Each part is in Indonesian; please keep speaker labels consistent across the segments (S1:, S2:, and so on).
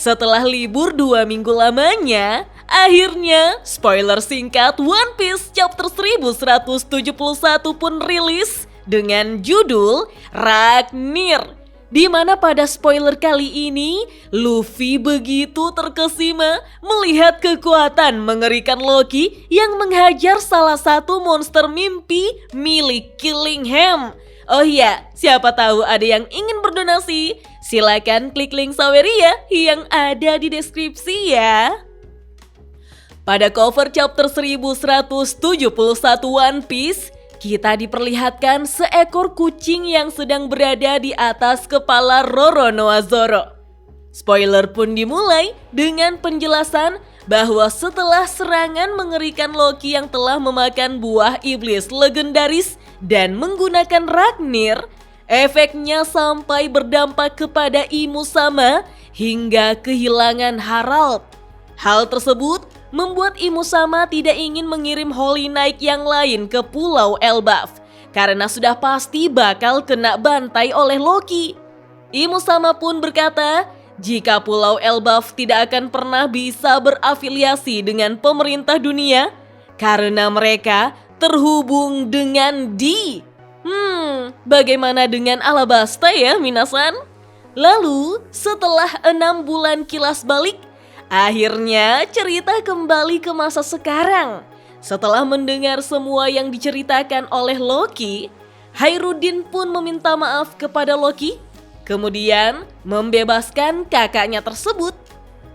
S1: Setelah libur 2 minggu lamanya, akhirnya spoiler singkat One Piece chapter 1171 pun rilis dengan judul Ragnir. Di mana pada spoiler kali ini, Luffy begitu terkesima melihat kekuatan mengerikan Loki yang menghajar salah satu monster mimpi milik Killingham. Oh iya, siapa tahu ada yang ingin berdonasi? Silakan klik link Saweria yang ada di deskripsi ya. Pada cover chapter 1171 One Piece, kita diperlihatkan seekor kucing yang sedang berada di atas kepala Roronoa-Zoro. Spoiler pun dimulai dengan penjelasan bahwa setelah serangan mengerikan Loki yang telah memakan buah iblis legendaris dan menggunakan Ragnir, efeknya sampai berdampak kepada Imu-sama hingga kehilangan Harald. Hal tersebut membuat Imu-sama tidak ingin mengirim Holy Knight yang lain ke Pulau Elbaf karena sudah pasti bakal kena bantai oleh Loki. Imu-sama pun berkata, jika Pulau Elbaf tidak akan pernah bisa berafiliasi dengan pemerintah dunia karena mereka terhubung dengan D. Bagaimana dengan Alabasta ya, minasan? Lalu, setelah 6 bulan kilas balik, akhirnya cerita kembali ke masa sekarang. Setelah mendengar semua yang diceritakan oleh Loki, Hairudin pun meminta maaf kepada Loki, kemudian membebaskan kakaknya tersebut.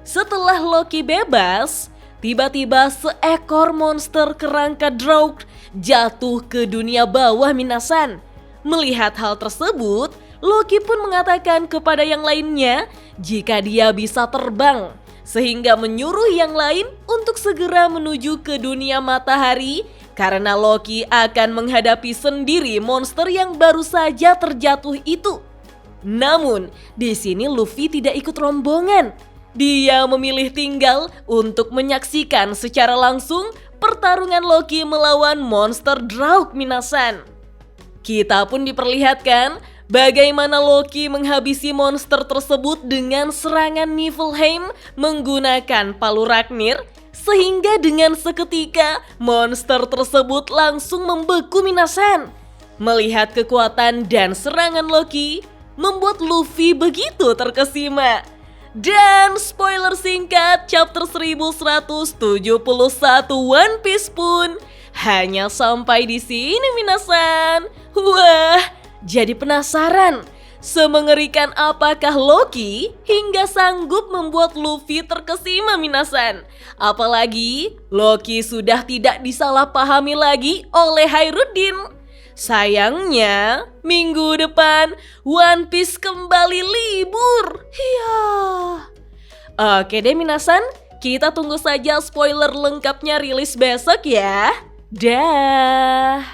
S1: Setelah Loki bebas, tiba-tiba seekor monster kerangka Draug jatuh ke dunia bawah, minasan. Melihat hal tersebut, Loki pun mengatakan kepada yang lainnya jika dia bisa terbang, sehingga menyuruh yang lain untuk segera menuju ke dunia matahari karena Loki akan menghadapi sendiri monster yang baru saja terjatuh itu. Namun, di sini Luffy tidak ikut rombongan. Dia memilih tinggal untuk menyaksikan secara langsung pertarungan Loki melawan monster Draug, minasan. Kita pun diperlihatkan bagaimana Loki menghabisi monster tersebut dengan serangan Niflheim menggunakan palu Ragnir, sehingga dengan seketika monster tersebut langsung membeku, minasan. Melihat kekuatan dan serangan Loki membuat Luffy begitu terkesima. Dan spoiler singkat chapter 1171 One Piece pun hanya sampai di sini, minasan. Wah, jadi penasaran, semengerikan apakah Loki hingga sanggup membuat Luffy terkesima, minasan? Apalagi Loki sudah tidak disalahpahami lagi oleh Hairudin. Sayangnya, minggu depan One Piece kembali libur. Hiya. Oke deh, minasan, kita tunggu saja spoiler lengkapnya rilis besok ya. Dah.